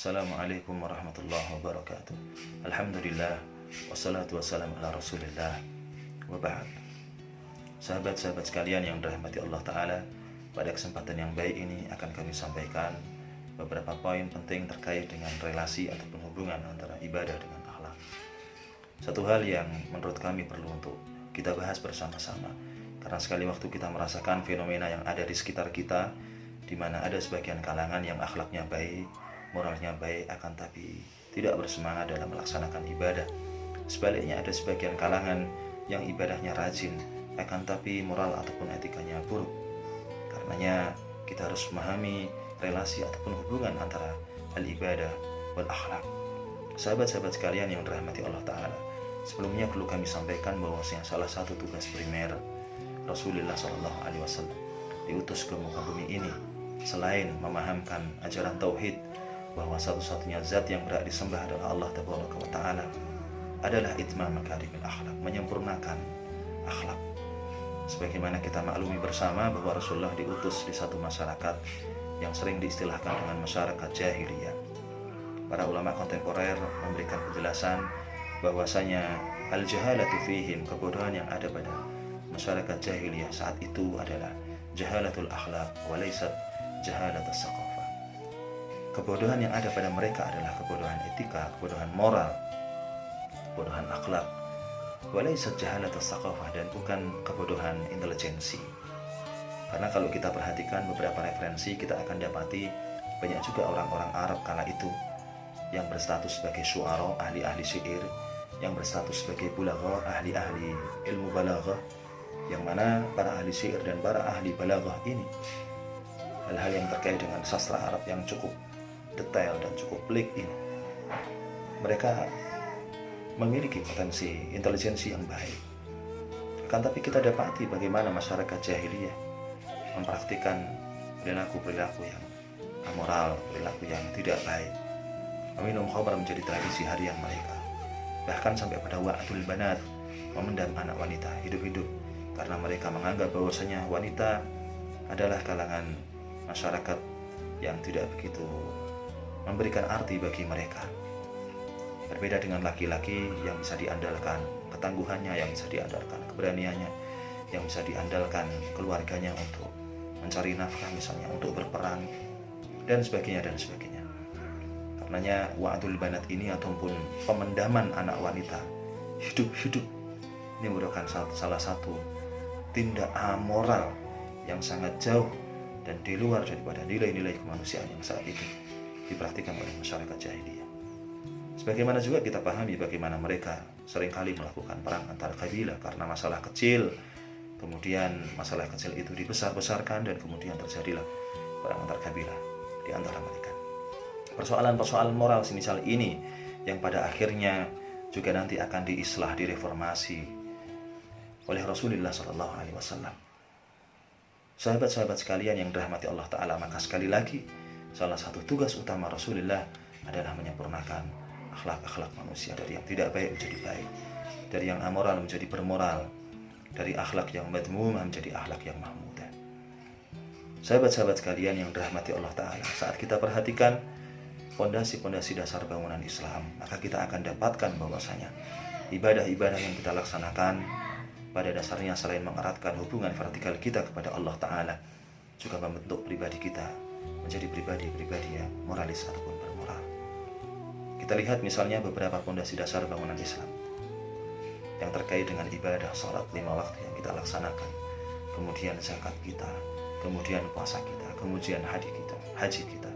Assalamualaikum warahmatullahi wabarakatuh. Alhamdulillah, wassalatu wassalamu ala rasulillah, wa ba'd. Sahabat-sahabat sekalian yang dirahmati Allah Ta'ala, pada kesempatan yang baik ini akan kami sampaikan beberapa poin penting terkait dengan relasi ataupun hubungan antara ibadah dengan akhlak. Satu hal yang menurut kami perlu untuk kita bahas bersama-sama, karena sekali waktu kita merasakan fenomena yang ada di sekitar kita, di mana ada sebagian kalangan yang akhlaknya baik, moralnya baik, akan tapi tidak bersemangat dalam melaksanakan ibadah. Sebaliknya ada sebagian kalangan yang ibadahnya rajin, akan tapi moral ataupun etikanya buruk. Karenanya kita harus memahami relasi ataupun hubungan antara al-ibadah wal akhlak. Sahabat-sahabat sekalian yang dirahmati Allah Ta'ala, sebelumnya perlu kami sampaikan bahwasanya salah satu tugas primer Rasulullah SAW diutus ke muka bumi ini, selain memahamkan ajaran tauhid bahwa satu-satunya zat yang berhak disembah adalah Allah Ta'ala, adalah itmam makarimil akhlak, menyempurnakan akhlak. Sebagaimana kita maklumi bersama bahwa Rasulullah diutus di satu masyarakat yang sering diistilahkan dengan masyarakat jahiliyah. Para ulama kontemporer memberikan penjelasan bahwasanya al-jahalatu fihim, kebodohan yang ada pada masyarakat jahiliyah saat itu adalah jahalatul akhlak wa laysat jahalatus saqafah. Kebodohan yang ada pada mereka adalah kebodohan etika, kebodohan moral, kebodohan akhlak. Walaysat jahalatus saqafah, dan bukan kebodohan intelijensi. Karena kalau kita perhatikan beberapa referensi, kita akan dapati banyak juga orang-orang Arab kala itu yang berstatus sebagai syu'ara, ahli-ahli syair, yang berstatus sebagai bulaghah, ahli-ahli ilmu balaghah, yang mana para ahli syair dan para ahli balaghah ini hal-hal yang terkait dengan sastra Arab yang cukup detail dan cukup pelik ini, mereka memiliki potensi intelijensi yang baik. Akan tapi kita dapati bagaimana masyarakat jahiliyah mempraktikkan perilaku-perilaku yang amoral, perilaku yang tidak baik. Meminum khamar menjadi tradisi harian mereka. Bahkan sampai pada wa'dul banat, memendam anak wanita hidup-hidup, karena mereka menganggap bahwasanya wanita adalah kalangan masyarakat yang tidak begitu memberikan arti bagi mereka. Berbeda dengan laki-laki yang bisa diandalkan ketangguhannya, yang bisa diandalkan keberaniannya, yang bisa diandalkan keluarganya untuk mencari nafkah, misalnya untuk berperang dan sebagainya dan sebagainya. Karenanya wa'dul banat ini ataupun pemendaman anak wanita hidup-hidup ini merupakan salah satu tindak amoral yang sangat jauh dan di luar daripada nilai-nilai kemanusiaan yang saat itu dipraktikkan oleh masyarakat jahiliyah. Sebagaimana juga kita pahami bagaimana mereka seringkali melakukan perang antar kabilah karena masalah kecil, kemudian masalah kecil itu dibesar-besarkan dan kemudian terjadilah perang antar kabilah di antara mereka. Persoalan-persoalan moral semisal ini yang pada akhirnya juga nanti akan diislah, direformasi oleh Rasulullah SAW. Sahabat-sahabat sekalian yang dirahmati Allah Ta'ala, maka sekali lagi salah satu tugas utama Rasulullah adalah menyempurnakan akhlak-akhlak manusia, dari yang tidak baik menjadi baik, dari yang amoral menjadi bermoral, dari akhlak yang madmumah menjadi akhlak yang mahmudah. Sahabat-sahabat sekalian yang dirahmati Allah Ta'ala, saat kita perhatikan fondasi-fondasi dasar bangunan Islam, maka kita akan dapatkan bahwasanya ibadah-ibadah yang kita laksanakan pada dasarnya selain mengeratkan hubungan vertikal kita kepada Allah Ta'ala, juga membentuk pribadi kita menjadi pribadi-pribadi yang moralis ataupun bermoral. Kita lihat misalnya beberapa fondasi dasar bangunan Islam yang terkait dengan ibadah salat 5 waktu yang kita laksanakan, kemudian zakat kita, kemudian puasa kita, kemudian haji kita.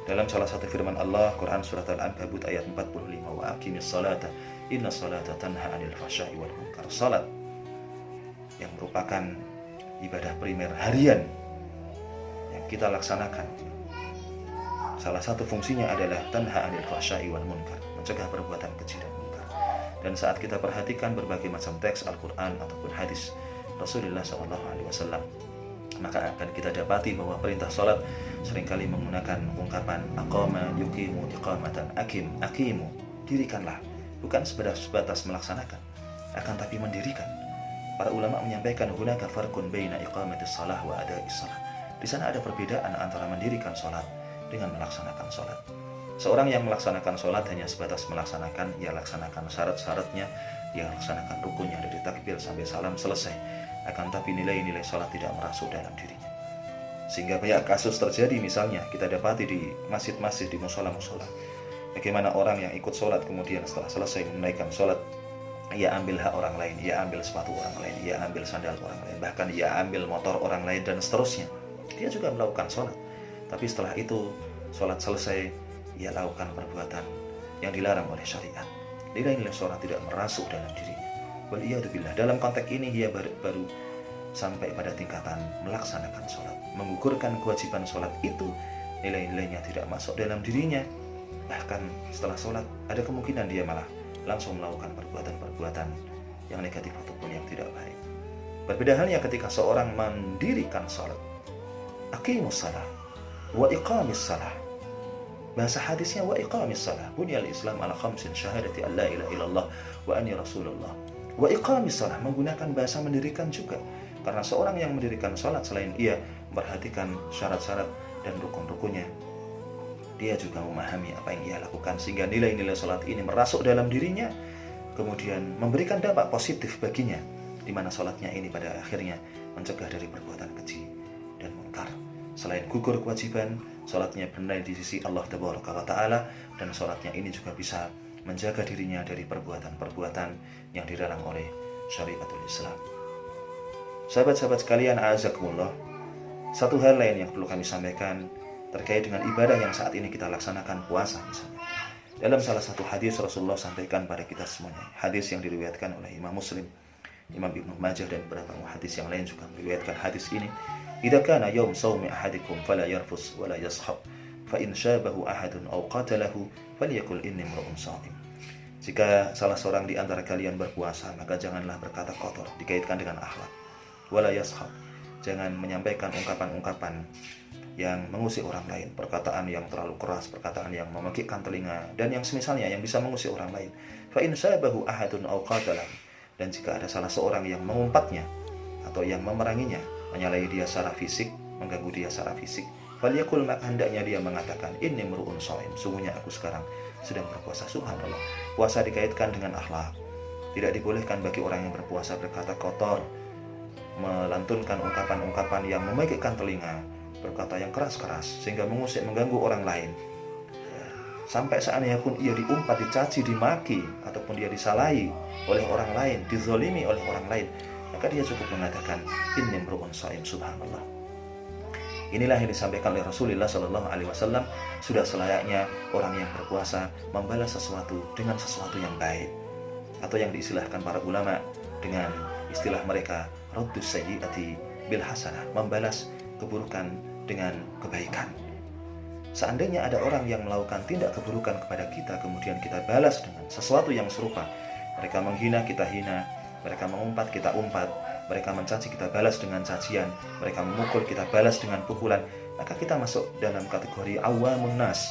Dalam salah satu firman Allah, Quran surat Al-Ankabut ayat 45, wa aqimis salata inna salata tanha 'anil fahsya'i wal munkar. Salat yang merupakan ibadah primer harian yang kita laksanakan, salah satu fungsinya adalah tanha 'anil fahsya'i wal munkar, mencegah perbuatan keji dan munkar. Dan saat kita perhatikan berbagai macam teks Al-Quran ataupun hadis Rasulullah SAW, maka akan kita dapati bahwa perintah salat seringkali menggunakan ungkapan aqama yuqimu iqamatan, aqimu, dirikanlah, bukan sebatas melaksanakan, akan tapi mendirikan. Para ulama menyampaikan hunaka farqun baina iqamatis shalah wa ada'is shalah. Di sana ada perbedaan antara mendirikan salat dengan melaksanakan salat. Seorang yang melaksanakan sholat hanya sebatas melaksanakan, ia laksanakan syarat-syaratnya, ia laksanakan rukunnya dari takbir sampai salam selesai. Akan tapi nilai-nilai sholat tidak merasuk dalam dirinya. Sehingga banyak kasus terjadi, misalnya kita dapati di masjid-masjid, di musola-musola. Bagaimana orang yang ikut sholat kemudian setelah selesai menunaikan sholat, ia ambil hak orang lain, ia ambil sepatu orang lain, ia ambil sandal orang lain, bahkan ia ambil motor orang lain dan seterusnya. Dia juga melakukan sholat, tapi setelah itu sholat selesai, ia lakukan perbuatan yang dilarang oleh syariat. Nilai-nilai sholat tidak merasuk dalam dirinya. Waliyadzubillah. Dalam konteks ini dia baru sampai pada tingkatan melaksanakan sholat, menggugurkan kewajiban sholat itu, nilai-nilainya tidak masuk dalam dirinya. Bahkan setelah sholat ada kemungkinan dia malah langsung melakukan perbuatan-perbuatan yang negatif ataupun yang tidak baik. Berbeda halnya ketika seorang mendirikan sholat, aqimus salah wa iqamis salah. Bahasa hadisnya wa iqamis salah. Bunyal Islam ala khamsin, syahadati an la ilaha illallah wa anni rasulullah. Wa iqamis salah menggunakan bahasa mendirikan juga. Karena seorang yang mendirikan salat selain ia memperhatikan syarat-syarat dan rukun-rukunnya, dia juga memahami apa yang ia lakukan sehingga nilai-nilai salat ini merasuk dalam dirinya, kemudian memberikan dampak positif baginya, di mana salatnya ini pada akhirnya mencegah dari perbuatan keji dan munkar. Selain gugur kewajiban, salatnya bernilai di sisi Allah Ta'ala, dan salatnya ini juga bisa menjaga dirinya dari perbuatan-perbuatan yang dilarang oleh syariatul Islam. Sahabat-sahabat sekalian, a'azakumullah, satu hal lain yang perlu kami sampaikan terkait dengan ibadah yang saat ini kita laksanakan, puasa misalnya. Dalam salah satu hadis Rasulullah sampaikan pada kita semuanya, hadis yang diriwayatkan oleh Imam Muslim, Imam Ibnu Majah dan beberapa hadis yang lain juga meriwayatkan hadis ini. Idza kana yaum shaumi ahadikum fala yarfus wala yashab fa in shabahu ahadun aw qatalahu falyakul inni imra'un sha'im. Jika salah seorang di antara kalian berpuasa, maka janganlah berkata kotor, dikaitkan dengan akhlak. Wala yashab, jangan menyampaikan ungkapan-ungkapan yang mengusik orang lain, perkataan yang terlalu keras, perkataan yang memekikkan telinga dan yang semisalnya yang bisa mengusik orang lain. Fa in shabahu ahadun aw qatalahu, dan jika ada salah seorang yang mengumpatnya atau yang memeranginya, menyalahi dia secara fisik, mengganggu dia secara fisik, falyakul, maka hendaknya dia mengatakan inni imru'un sha'im, sungguhnya aku sekarang sedang berpuasa. Subhanallah. Puasa dikaitkan dengan akhlak. Tidak dibolehkan bagi orang yang berpuasa berkata kotor, melantunkan ungkapan-ungkapan yang memekikkan telinga, berkata yang keras-keras sehingga mengusik, mengganggu orang lain. Sampai seandainya pun ia diumpat, dicaci, dimaki, ataupun dia disalahi oleh orang lain, dizolimi oleh orang lain, maka dia cukup mengatakan inni imru'un sha'im. Subhanallah. Inilah yang disampaikan oleh Rasulullah SAW. Sudah selayaknya orang yang berpuasa membalas sesuatu dengan sesuatu yang baik, atau yang diistilahkan para ulama dengan istilah mereka raddus sayyi'ati bil hasanah, membalas keburukan dengan kebaikan. Seandainya ada orang yang melakukan tindak keburukan kepada kita, kemudian kita balas dengan sesuatu yang serupa, mereka menghina, kita hina, mereka mengumpat, kita umpat, mereka mencaci, kita balas dengan cacian, mereka memukul, kita balas dengan pukulan, maka kita masuk dalam kategori awamun nas,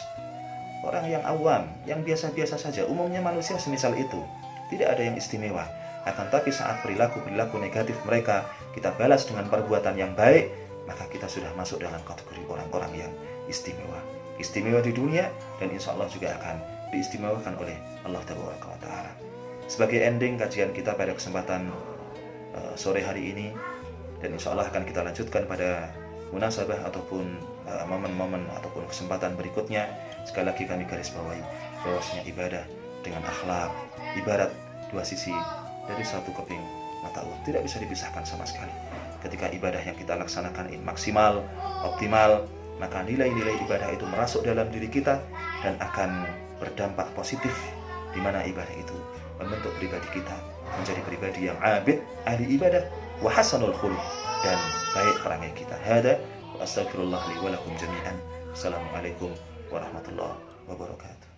orang yang awam, yang biasa-biasa saja. Umumnya manusia semisal itu, tidak ada yang istimewa. Akan tapi saat perilaku-perilaku negatif mereka kita balas dengan perbuatan yang baik, maka kita sudah masuk dalam kategori orang-orang yang istimewa. Istimewa di dunia, dan insya Allah juga akan diistimewakan oleh Allah Ta'ala. Sebagai ending kajian kita pada kesempatan sore hari ini, dan insya Allah akan kita lanjutkan pada munasabah ataupun momen-momen ataupun kesempatan berikutnya. Sekali lagi kami garis bawahi bahwasanya ibadah dengan akhlak ibarat dua sisi dari satu keping mata uang, tidak bisa dipisahkan sama sekali. Ketika ibadah yang kita laksanakan ini maksimal, optimal, maka nilai-nilai ibadah itu merasuk dalam diri kita dan akan berdampak positif, di mana ibadah itu membentuk pribadi kita menjadi pribadi yang abid, ahli ibadah, wa hasanul khuluq, dan baik perangai kita. Hada wa astaghfirullah li wa lakum jami'an. Assalamualaikum warahmatullahi wabarakatuh.